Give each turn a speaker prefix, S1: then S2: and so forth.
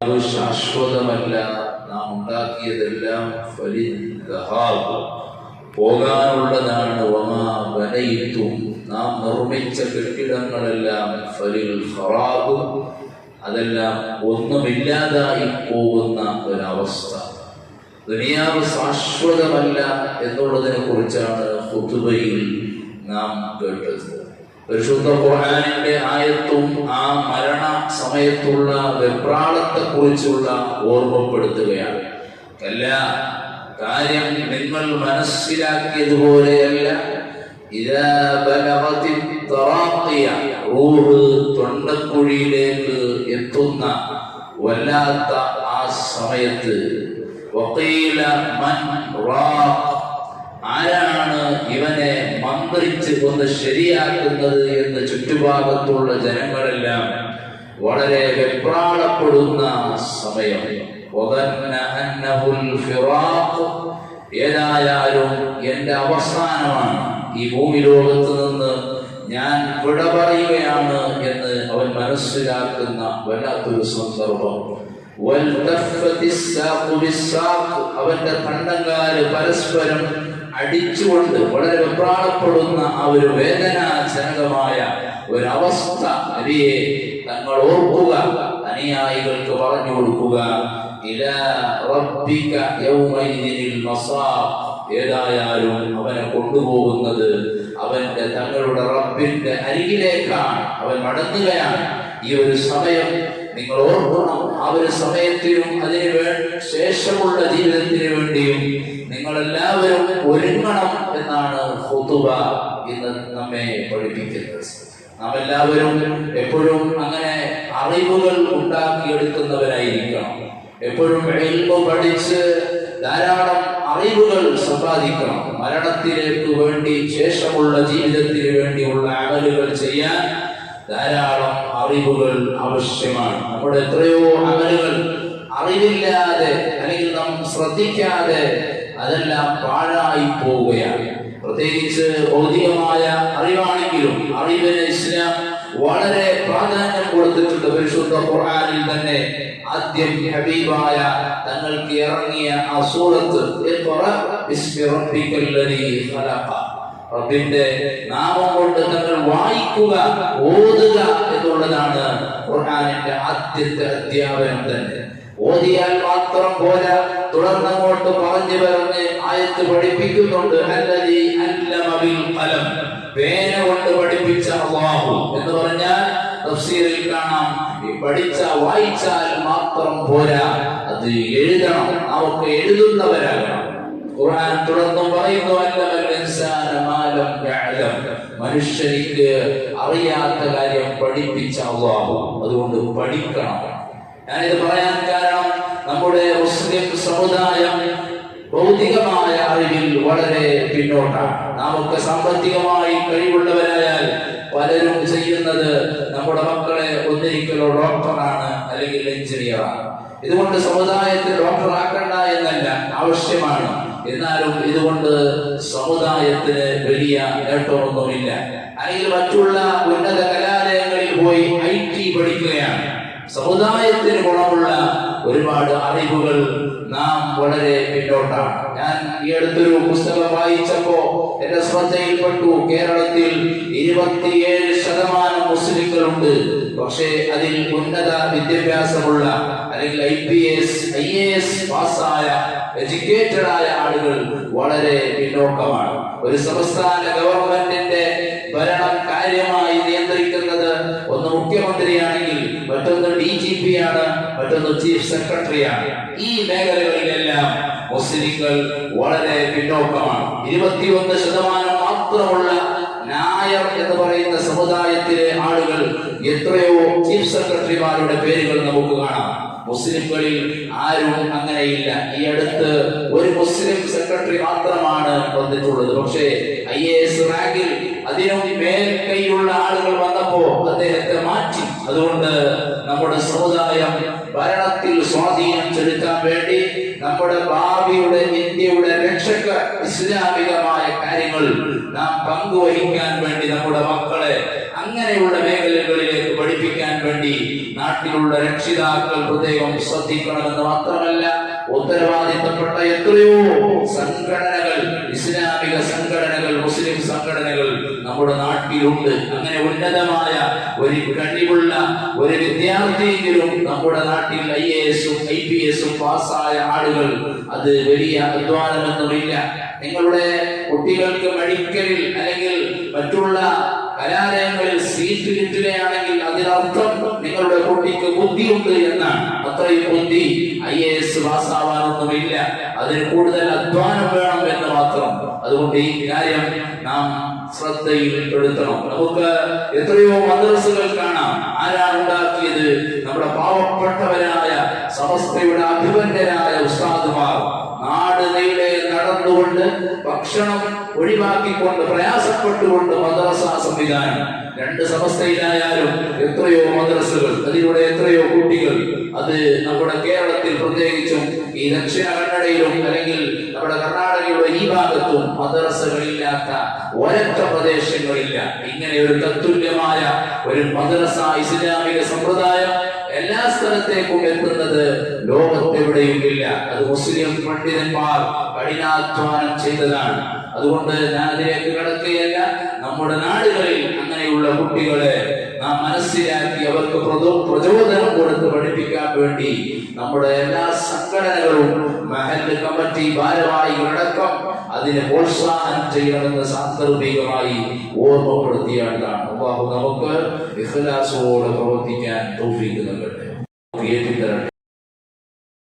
S1: അത് ശാശ്വതമല്ല. നാം ഉണ്ടാക്കിയതെല്ലാം പോകാനുള്ളതാണ്. വമാ ബനയ്തും, നാം നിർമ്മിച്ച കെട്ടിടങ്ങളെല്ലാം ഫലിൽ ഖറാബ്, അതെല്ലാം ഒന്നുമില്ലാതായി പോകുന്ന ഒരവസ്ഥ. ദുനിയാവ് ശാശ്വതമല്ല എന്നുള്ളതിനെ കുറിച്ചാണ് ഖുതുബയിൽ നാം കേട്ടത്. പരിശുദ്ധ ഖുർആനിന്റെ ആയത്തും ആ മരണ സമയത്തുള്ള വെപ്രാളത്തെ കുറിച്ചുള്ള ഓർമ്മപ്പെടുത്തുകയാണ്. കാര്യം നിങ്ങൾ മനസ്സിലാക്കിയതുപോലെയല്ല. ഇദാ ബലഗതി തറാഖിയ, റൂഹ് തൊണ്ടക്കുഴിയിലേക്ക് എത്തുന്ന വല്ലാത്ത ആ സമയത്ത്, വഖീല മൻ റാഖ്, ആരാണ് ഇവനെ മന്ത്രിച്ച് ഒന്ന് ശരിയാക്കുന്നത് എന്ന് ചുറ്റുഭാഗത്തുള്ള ജനങ്ങളെല്ലാം വളരെ വെപ്രാളപ്പെടുന്ന സമയം. ഏതായാലും എന്റെ അവസാനമാണ്, ഈ ഭൂമി ലോകത്ത് നിന്ന് ഞാൻ വിട പറയുകയാണ് എന്ന് അവൻ മനസ്സിലാക്കുന്ന വല്ലാത്തൊരു സന്ദർഭം. അവന്റെ കണ്ടങ്കാല് പരസ്പരം അടിച്ചുകൊണ്ട് വളരെ വെപ്രാളപ്പെടുന്ന ആ ഒരു വേദനാജനകമായ ഒരവസ്ഥ നബിയെ തങ്ങൾ ഓർക്കുക, അനുയായികൾക്ക് പറഞ്ഞു കൊടുക്കുക. ഇലാ റബ്ബിക യൗമൈദിനിൽ മസാഖ്, ഏതായാലും അവനെ കൊണ്ടുപോകുന്നത് അവന്റെ തങ്ങളുടെ റബ്ബിന്റെ അരികിലേക്കാണ്, അവൻ മടങ്ങുകയാണ്. ഈ ഒരു സമയം നിങ്ങൾ ഓർക്കണം. ആ ഒരു സമയത്തിനും അതിന് ശേഷമുള്ള ജീവിതത്തിന് വേണ്ടിയും നിങ്ങളെല്ലാവരും ഒരുങ്ങണം എന്നാണ് ഖുതുബ ഇന്ന് നമ്മെ പഠിപ്പിക്കുന്നത്. നാം എല്ലാവരും എപ്പോഴും അങ്ങനെ അറിവുകൾ ഉണ്ടാക്കിയെടുക്കുന്നവരായിരിക്കണം. എപ്പോഴും ഇൽമു പഠിച്ച് ധാരാളം അറിവുകൾ സമ്പാദിക്കണം. മരണത്തിലേക്ക് വേണ്ടി, ശേഷമുള്ള ജീവിതത്തിന് വേണ്ടിയുള്ള അമലുകൾ ചെയ്യാൻ ധാരാളം അറിവുകൾ ആവശ്യമാണ്. നമ്മുടെ എത്രയോ അമലുകൾ അറിവില്ലാതെ അല്ലെങ്കിൽ നാം ശ്രദ്ധിക്കാതെ അതെല്ലാം പാഴായി പോവുകയാണ്. പ്രത്യേകിച്ച് ഭൗതികമായ അറിവാണെങ്കിലും അറിവിന് ഇസ്ലാം വളരെ പ്രാധാന്യം കൊടുത്തിട്ടുണ്ട്. പരിശുദ്ധ ഖുർആനിൽ തന്നെ ആദ്യം ഹബീബായ തങ്ങൾക്ക് ഇറങ്ങിയ ആ സൂറത്ത് റബ്ബിന്റെ നാമം കൊണ്ട് തങ്ങൾ വായിക്കുക, ഓതുക എന്നുള്ളതാണ് ഖുർആനിന്റെ ആദ്യത്തെ അധ്യാപനം തന്നെ. ഓതിയാൽ മാത്രം പോരാ, തുടർന്നങ്ങോട്ട് പറഞ്ഞു പറഞ്ഞ് ആയത്ത് പഠിപ്പിക്കുന്നുണ്ട്. അല്ലദീ അല്ലമ ബിൽ ഖലം, പേന കൊണ്ട് പഠിപ്പിച്ച അല്ലാഹു എന്ന് പറഞ്ഞാൽ തഫ്സീറിൽ കാണാം, പഠിച്ച വായിച്ചാൽ മാത്രം പോരാ, അത് എഴുതണം, നമുക്ക് എഴുതുന്നവരാകണം. ഖുർആൻ തുടർന്നും പറയുന്നു, അല്ലമൽ ഇൻസാന മാ ലം യഅലം, മനുഷ്യനിക്ക് അറിയാത്ത കാര്യം പഠിപ്പിച്ച അല്ലാഹു, അതുകൊണ്ട് പഠിക്കണം. ഞാനിത് പറയാൻ കാരണം നമ്മുടെ മുസ്ലിം സമുദായം ഭൗതികമായ അറിവിൽ വളരെ പിന്നോട്ടാണ്. നാമൊക്കെ സാമ്പത്തികമായി കഴിവുള്ളവരായാൽ പലരും ചെയ്യുന്നത് നമ്മുടെ മക്കളെ ഒന്നിരിക്കലോ ഡോക്ടറാണ് അല്ലെങ്കിൽ എഞ്ചിനീയറാണ്. ഇതുകൊണ്ട് സമുദായത്തെ ഡോക്ടറാക്കണ്ട എന്നല്ല, ആവശ്യമാണ്. എന്നാലും ഇതുകൊണ്ട് സമുദായത്തിന് വലിയ നേട്ടമൊന്നുമില്ല. അല്ലെങ്കിൽ മറ്റുള്ള ഉന്നത കലാലയങ്ങളിൽ പോയി IT പഠിക്കുകയാണ്. സമുദായത്തിന് ഗുണമുള്ള ഒരുപാട് അറിവുകൾ നാം വളരെ പിന്നോട്ടാണ്. ഞാൻ ഈ അടുത്തൊരു പുസ്തകം വായിച്ചപ്പോ എന്റെ ശ്രദ്ധയിൽപ്പെട്ടു, കേരളത്തിൽ 27% മുസ്ലിങ്ങളുണ്ട്. പക്ഷേ അതിൽ ഉന്നത വിദ്യാഭ്യാസമുള്ള അല്ലെങ്കിൽ IPS IAS പാസ്സായ എഡ്യൂക്കേറ്റഡ് ആയ ആളുകൾ വളരെ പിന്നോക്കമാണ്. ഒരു സംസ്ഥാന ഗവൺമെന്റിന്റെ ഭരണം കാര്യമായി നിയന്ത്രിക്കുന്നത് ഒന്ന് മുഖ്യമന്ത്രിയാണെങ്കിൽ മറ്റൊന്ന് DGP ആണ്, മറ്റൊന്ന് ചീഫ് സെക്രട്ടറിയാണ്. ഈ മേഖലകളിലെല്ലാം മുസ്ലിങ്ങൾ വളരെ പിന്നോക്കമാണ്. 21% മാത്രമുള്ള നായർ എന്ന് പറയുന്ന സമുദായത്തിലെ ആളുകൾ എത്രയോ ചീഫ് സെക്രട്ടറിമാരുടെ പേരുകൾ നമുക്ക് കാണാം. മുസ്ലിംകളിൽ ആരും അങ്ങനെയില്ല. ഈ അടുത്ത് ഒരു മുസ്ലിം സെക്രട്ടറി മാത്രമാണ് വന്നിട്ടുള്ളത്. പക്ഷേ IAS റാങ്കിൽ അതിനും മേൽക്കൈയുള്ള ആളുകൾ വന്നപ്പോ അദ്ദേഹത്തെ മാറ്റി. അതുകൊണ്ട് നമ്മുടെ സമുദായം ഭരണത്തിൽ സ്വാധീനം ചെലുത്താൻ വേണ്ടി, നമ്മുടെ ഭാവിയുടെ ഇന്ത്യയുടെ രക്ഷക ഇസ്ലാമികമായ കാര്യങ്ങൾ നാം പങ്കുവഹിക്കാൻ വേണ്ടി നമ്മുടെ മക്കളെ അങ്ങനെയുള്ള മേഖലകളിലേക്ക് പഠിപ്പിക്കാൻ വേണ്ടി നാട്ടിലുള്ള രക്ഷിതാക്കൾ പ്രത്യേകം ശ്രദ്ധിക്കണമെന്ന് മാത്രമല്ല, ഉത്തരവാദിത്തപ്പെട്ട എത്രയോ സംഘടനകൾ, ഇസ്ലാമിക സംഘടനകൾ, മുസ്ലിം സംഘടനകൾ നമ്മുടെ നാട്ടിലുണ്ട്. അങ്ങനെ ഉന്നതമായ ഒരു കഴിവുള്ള ഒരു വിദ്യാർത്ഥിയെങ്കിലും നമ്മുടെ നാട്ടിൽ IAS IPS പാസ്സായ ആളുകൾ, അത് വലിയ അധ്വാനമൊന്നുമില്ല. നിങ്ങളുടെ കുട്ടികൾക്ക് മെഡിക്കലിൽ അല്ലെങ്കിൽ മറ്റുള്ള കലാലയങ്ങളിൽ സീറ്റ് കിട്ടുകയാണെങ്കിൽ അതിനർത്ഥം നിങ്ങളുടെ കുട്ടിക്ക് ബുദ്ധിയുണ്ട് എന്നാണ്. അത്രയും ബുദ്ധി IAS പാസ്സാവാനൊന്നുമില്ല, അതിന് കൂടുതൽ അധ്വാനം വേണം എന്ന് മാത്രം. അതുകൊണ്ട് ഈ കാര്യം നാം ശ്രദ്ധയിൽ പെടുത്തണം. നമുക്ക് എത്രയോ മദ്രസകൾ കാണാം. ആരാണ് ഉണ്ടാക്കിയത്? നമ്മുടെ പാവപ്പെട്ടവരായ സമസ്തയുടെ അഭിമന്യരായ ഉസ്താദുമാർ നാട് നീളെ നടന്നുകൊണ്ട്, ഭക്ഷണം ഒഴിവാക്കിക്കൊണ്ട്, പ്രയാസപ്പെട്ടുകൊണ്ട് മദ്രസ സംവിധാനം. 2 സമസ്തയിലായാലും എത്രയോ മദ്രസകൾ, അതിലൂടെ എത്രയോ കുട്ടികൾ. അത് നമ്മുടെ കേരളത്തിൽ പ്രത്യേകിച്ചും ഈ ദക്ഷിണ കന്നഡയിലും അല്ലെങ്കിൽ നമ്മുടെ കർണാടകയുടെ ഈ ഭാഗത്തും മദ്രസകളില്ലാത്ത ഒരൊറ്റ പ്രദേശങ്ങളില്ല. ഇങ്ങനെ ഒരു തത്തുല്യമായ ഒരു മദ്രസ ഇസ്ലാമിക സമ്പ്രദായം എല്ലാ സ്ഥലത്തേക്കും എത്തുന്നത് ലോകത്തെവിടെയും ഇല്ല. അത് മുസ്ലിം പണ്ഡിതന്മാർ കഠിനാധ്വാനം ചെയ്തതാണ്. അതുകൊണ്ട് ഞാൻ അതിലേക്ക് കടക്കുകയല്ല. നമ്മുടെ നാടുകളിൽ അങ്ങനെയുള്ള കുട്ടികളെ നാം മനസ്സിലാക്കി അവർക്ക് പ്രചോദനം കൊടുത്ത് പഠിപ്പിക്കാൻ വേണ്ടി നമ്മുടെ എല്ലാ സംഘടനകളും, മഹല്ല് കമ്മിറ്റി ഭാരവാഹികളടക്കം അതിനെ പ്രോത്സാഹനം ചെയ്യണമെന്ന് സാന്ദർഭികമായി ഓർമ്മപ്പെടുത്തിയാണ്. അല്ലാഹു നമുക്ക് ഇഖ്ലാസോടെ പ്രവർത്തിക്കാൻ തൗഫീഖ് നൽകട്ടെ.